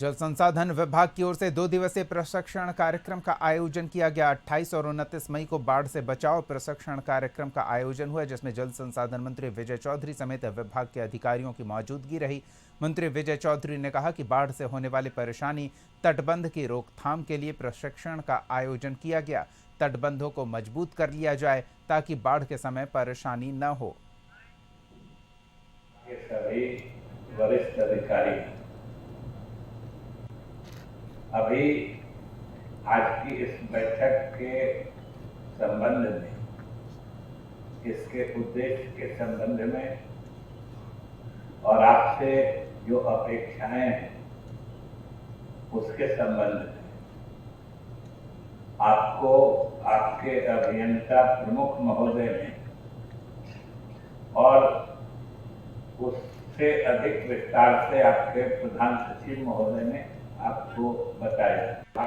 जल संसाधन विभाग की ओर से 2 दिवसीय प्रशिक्षण कार्यक्रम का आयोजन किया गया। 28 और 29 मई को बाढ़ से बचाव प्रशिक्षण कार्यक्रम का आयोजन हुआ, जिसमें जल संसाधन मंत्री विजय चौधरी समेत विभाग के अधिकारियों की मौजूदगी रही। मंत्री विजय चौधरी ने कहा कि बाढ़ से होने वाली परेशानी तटबंध की रोकथाम के लिए प्रशिक्षण का आयोजन किया गया। तटबंधों को मजबूत कर लिया जाए ताकि बाढ़ के समय परेशानी न हो। सभी वरिष्ठ अधिकारी अभी आज की इस बैठक के संबंध में, इसके उद्देश्य के संबंध में और आपसे जो अपेक्षाएं हैं उसके संबंध में आपको आपके अभियंता प्रमुख महोदय ने और उससे अधिक विस्तार से आपके प्रधान सचिव महोदय ने आपको बताया।